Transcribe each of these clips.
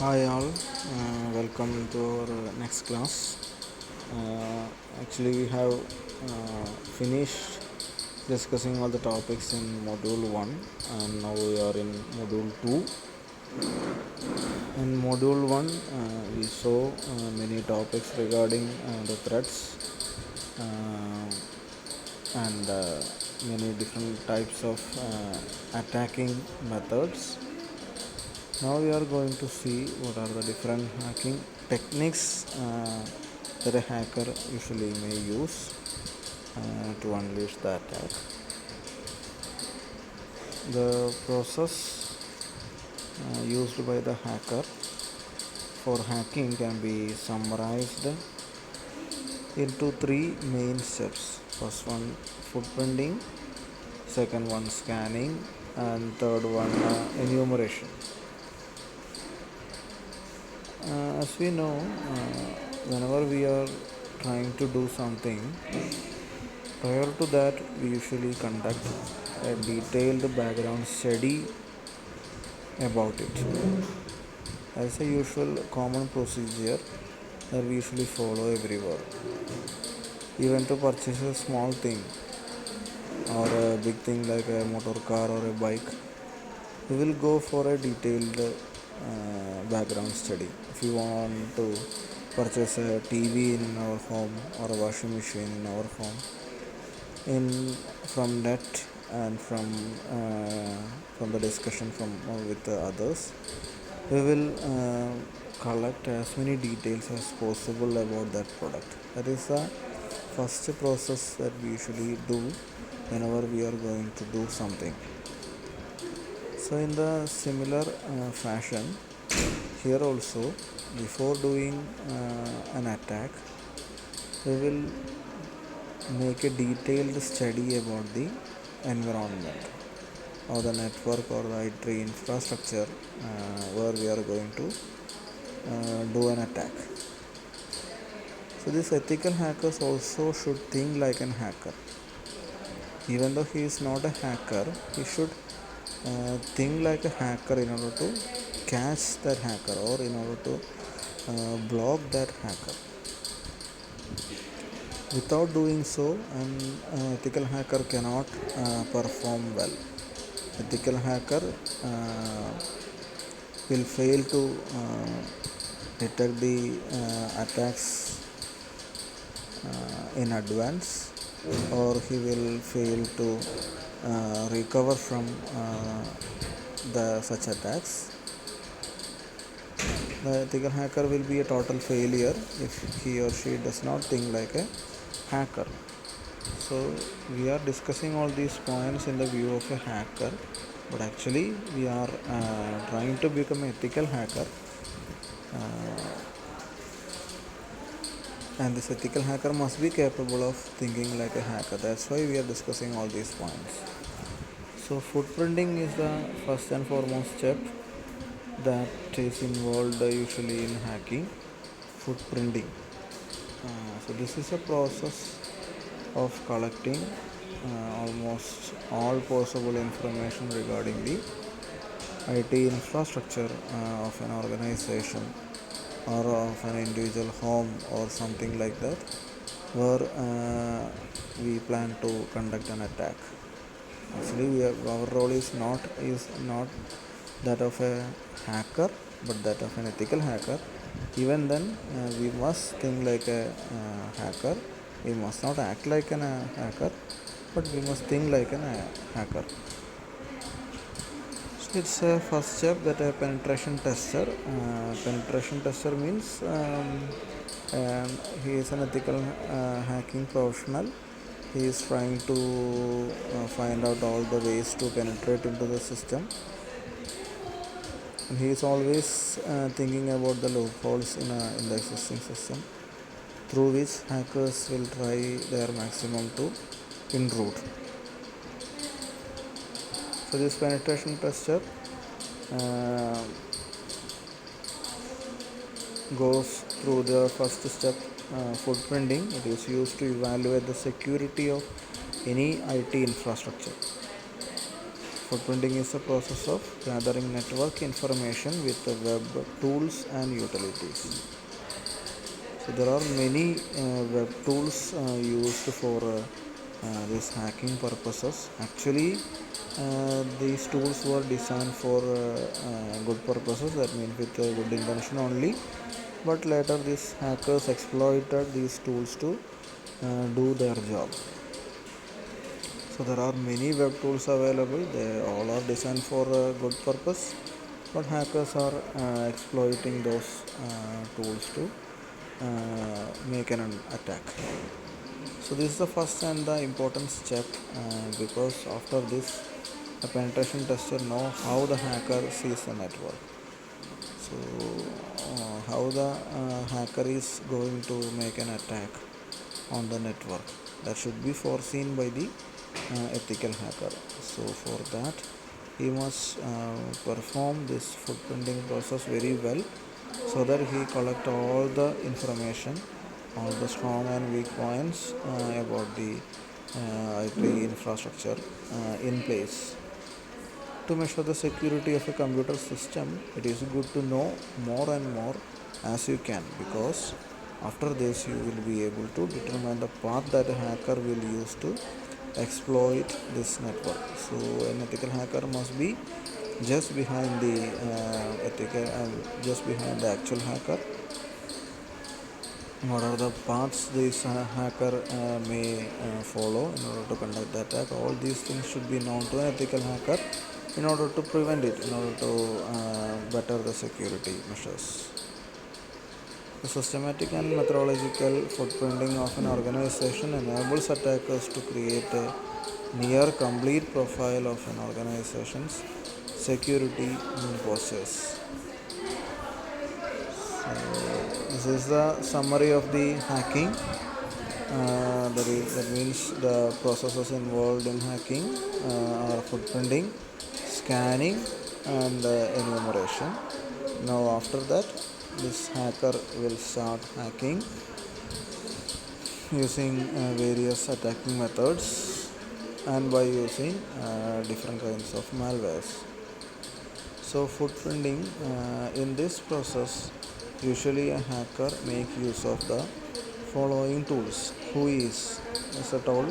Hi all, welcome to our next class. Actually, we have finished discussing all the topics in module 1 and now we are in module 2. In module 1, we saw many topics regarding the threats and many different types of attacking methods. Now we are going to see what are the different hacking techniques that a hacker usually may use to unleash the attack. The process used by the hacker for hacking can be summarized into three main steps. First one, footprinting; second one, scanning; and third one, enumeration. As we know, whenever we are trying to do something, prior to that, we usually conduct a detailed background study about it. As a usual common procedure that we usually follow everywhere. Even to purchase a small thing or a big thing like a motor car or a bike, we will go for a detailed background study. If you want to purchase a TV in our home or a washing machine in our home, in from net and from the discussion from with the others, we will collect as many details as possible about that product. That is the first process that we usually do whenever we are going to do something. So in the similar fashion, here also, before doing an attack, we will make a detailed study about the environment or the network or the IT infrastructure where we are going to do an attack. So these ethical hackers also should think like an hacker. Even though he is not a hacker, he should think like a hacker in order to catch that hacker or in order to block that hacker. Without doing so, an ethical hacker cannot perform well. Ethical hacker will fail to detect the attacks in advance, or he will fail to recover from the such attacks. The ethical hacker will be a total failure if he or she does not think like a hacker. So we are discussing all these points in the view of a hacker, but actually we are trying to become an ethical hacker, and this ethical hacker must be capable of thinking like a hacker. That's why we are discussing all these points. So footprinting is the first and foremost step that is involved usually in hacking. Footprinting. So this is a process of collecting almost all possible information regarding the IT infrastructure of an organization or of an individual home or something like that, where we plan to conduct an attack. Actually, our role is not that of a hacker, but that of an ethical hacker. Even then, we must think like a hacker. We must not act like a hacker, but we must think like a hacker. So it's a first step that a penetration tester. Penetration tester means and he is an ethical hacking professional. He is trying to find out all the ways to penetrate into the system. And he is always thinking about the loopholes in the existing system, through which hackers will try their maximum to intrude. So this penetration tester uh, goes through the first step, footprinting. It is used to evaluate the security of any IT infrastructure. Footprinting is a process of gathering network information with the web tools and utilities. So there are many web tools used for these hacking purposes. Actually, these tools were designed for good purposes. That means with good intention only. But later, these hackers exploited these tools to do their job. So there are many web tools available. They all are designed for a good purpose, but hackers are exploiting those tools to make an attack. So this is the first and the important step, because after this, a penetration tester know how the hacker sees the network. So how the hacker is going to make an attack on the network, that should be foreseen by the ethical hacker. So for that, he must perform this footprinting process very well, so that he collect all the information, all the strong and weak points about the IT infrastructure in place. To measure the security of a computer system, it is good to know more and more as you can, because after this you will be able to determine the path that a hacker will use to exploit this network. So an ethical hacker must be just behind the just behind the actual hacker. What are the paths this hacker may follow in order to conduct the attack? All these things should be known to an ethical hacker in order to prevent it, in order to better the security measures. The systematic and methodological footprinting of an organization enables attackers to create a near complete profile of an organization's security postures. So, this is the summary of the hacking. That means the processes involved in hacking are footprinting, scanning, and enumeration. Now, after that, this hacker will start hacking using various attacking methods and by using different kinds of malwares. So, footprinting in this process, usually a hacker make use of the following tools. WHOIS is a tool,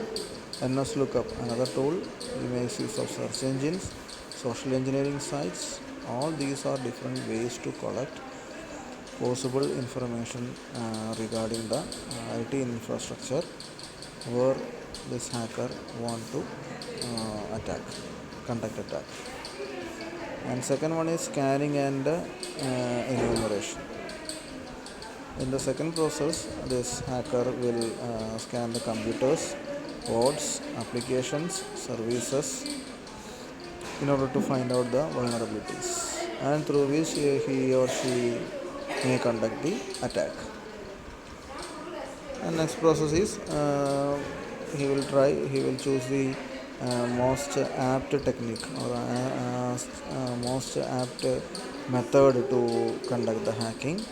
NSLOOKUP another tool. He makes use of search engines, social engineering sites. All these are different ways to collect possible information regarding the IT infrastructure where this hacker want to conduct attack. And second one is scanning and enumeration. In the second process, this hacker will scan the computers, codes, applications, services in order to find out the vulnerabilities, and through which he or she may conduct the attack. And next process is he will choose the most apt technique or most apt method to conduct the hacking.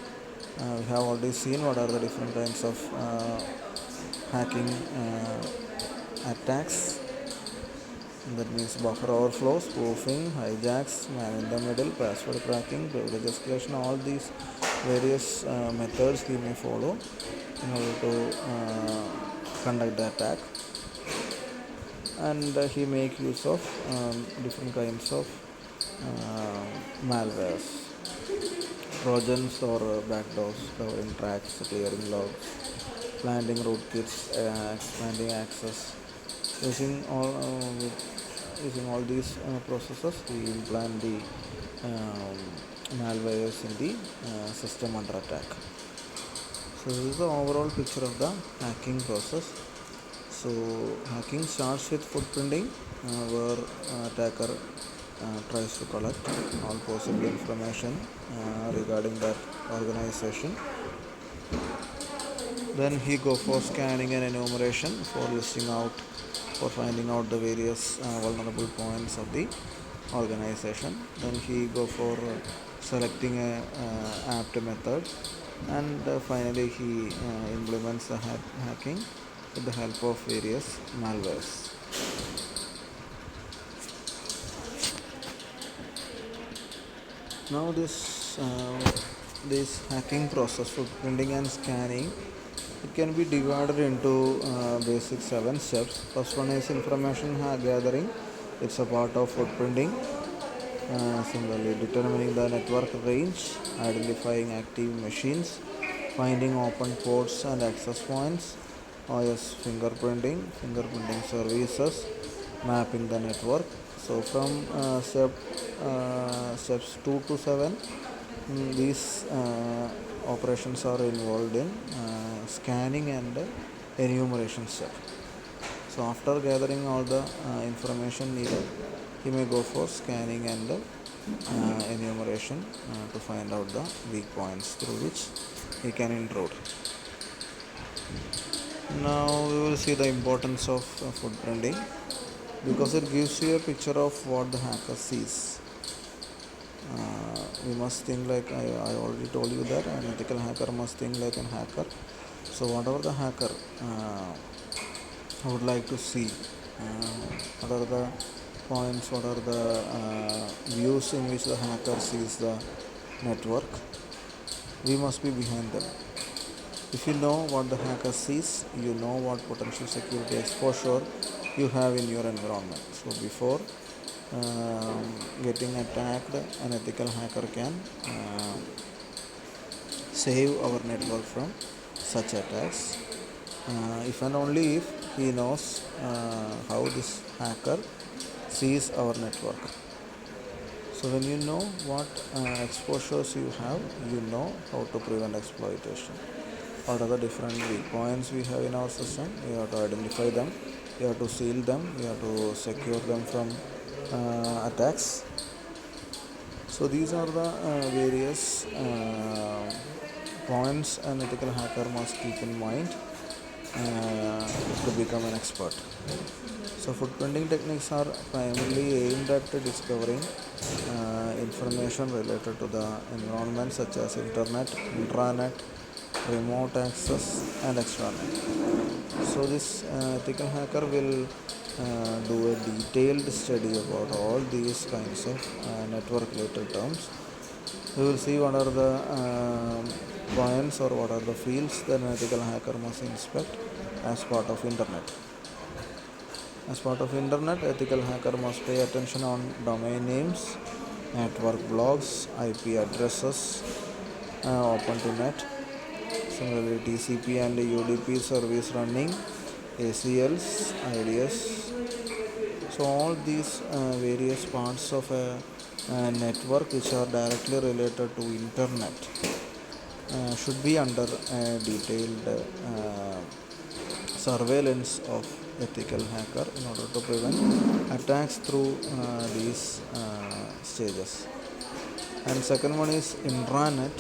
We have already seen what are the different kinds of hacking attacks. That means buffer overflow, spoofing, hijacks, man in the middle, password cracking, privilege escalation. All these various methods he may follow in order to conduct the attack. And he make use of different kinds of malwares, trojans or backdoors, covering tracks, clearing logs, planting rootkits, expanding access. Using all these processes, we implant the malwares in the system under attack. So this is the overall picture of the hacking process. So hacking starts with footprinting, where attacker tries to collect all possible information regarding that organization. Then he go for scanning and enumeration for finding out the various vulnerable points of the organization. Then he go for selecting a apt method, and finally he implements the hacking with the help of various malwares. Now this hacking process, footprinting and scanning, it can be divided into basic 7 steps. First one is information gathering. It's a part of footprinting. Similarly, determining the network range, identifying active machines, finding open ports and access points, OS fingerprinting services, mapping the network. So from steps 2 to 7, these operations are involved in scanning and enumeration step. So after gathering all the information needed, he may go for scanning and enumeration to find out the weak points through which he can intrude. Now we will see the importance of footprinting because it gives you a picture of what the hacker sees. We must think like I already told you that an ethical hacker must think like an hacker. So whatever the hacker would like to see, what are the points, what are the views in which the hacker sees the network, we must be behind them. If you know what the hacker sees, you know what potential security exposure you have in your environment. So before getting attacked, an ethical hacker can save our network from such attacks. If and only if he knows how this hacker sees our network. So when you know what exposures you have, you know how to prevent exploitation. What are the different weak points we have in our system? We have to identify them, we have to seal them, we have to secure them from attacks. So these are the various points an ethical hacker must keep in mind to become an expert. So footprinting techniques are primarily aimed at discovering information related to the environment such as internet, intranet, remote access and extranet. So this ethical hacker will do a detailed study about all these kinds of network related terms. We will see what are the points or what are the fields that an ethical hacker must inspect as part of internet. As part of internet, ethical hacker must pay attention on domain names, network blocks, IP addresses, open to net. Similarly, TCP and UDP service running, ACLs, IDS. So all these various parts of a network which are directly related to internet should be under a detailed surveillance of ethical hacker in order to prevent attacks through these stages. And second one is intranet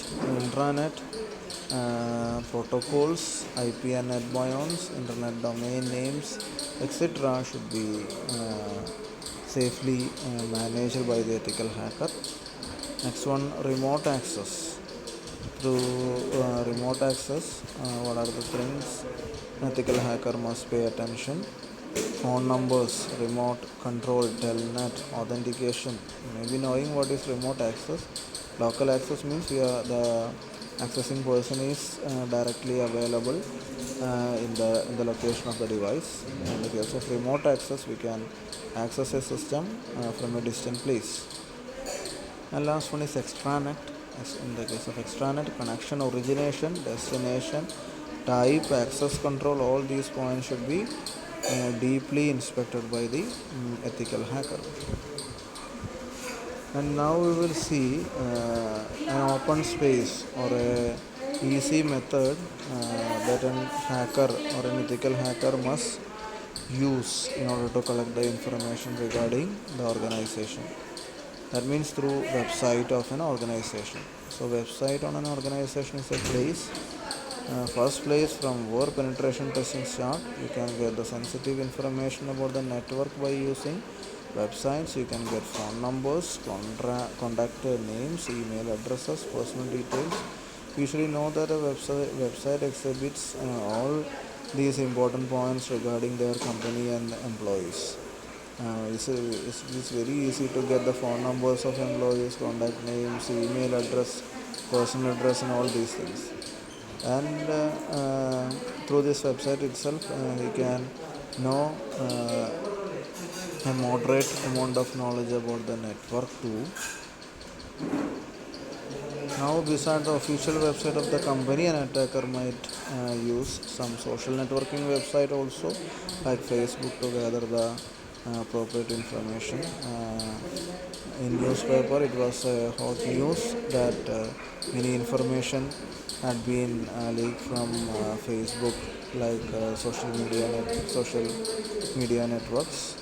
protocols, IP and NetBions, internet domain names, etc. should be safely managed by the ethical hacker. Next one, remote access. Through remote access, what are the things an ethical hacker must pay attention? Phone numbers, remote control, telnet, authentication. Maybe knowing what is remote access. Local access means the accessing person is directly available in the location of the device. In the case of remote access, we can access a system from a distant place. And last one is extranet. In the case of extranet, connection, origination, destination, type, access control, all these points should be deeply inspected by the ethical hacker. And now we will see an open space or a easy method that an hacker or an ethical hacker must use in order to collect the information regarding the organization. That means through website of an organization. So website on an organization is a place, first place from where penetration testing start. You can get the sensitive information about the network by using websites. You can get phone numbers, contact names, email addresses, personal details. You usually know that a website exhibits all these important points regarding their company and employees. It's very easy to get the phone numbers of employees, contact names, email address, personal address, and all these things. And through this website itself, he can know a moderate amount of knowledge about the network too. Now, beside the official website of the company, an attacker might use some social networking website also, like Facebook, to gather the appropriate information. In newspaper, it was hot news that many information had been leaked from Facebook, like social media networks.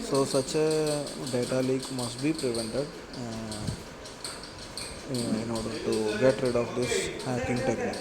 So, such a data leak must be prevented. In order to get rid of this hacking technique.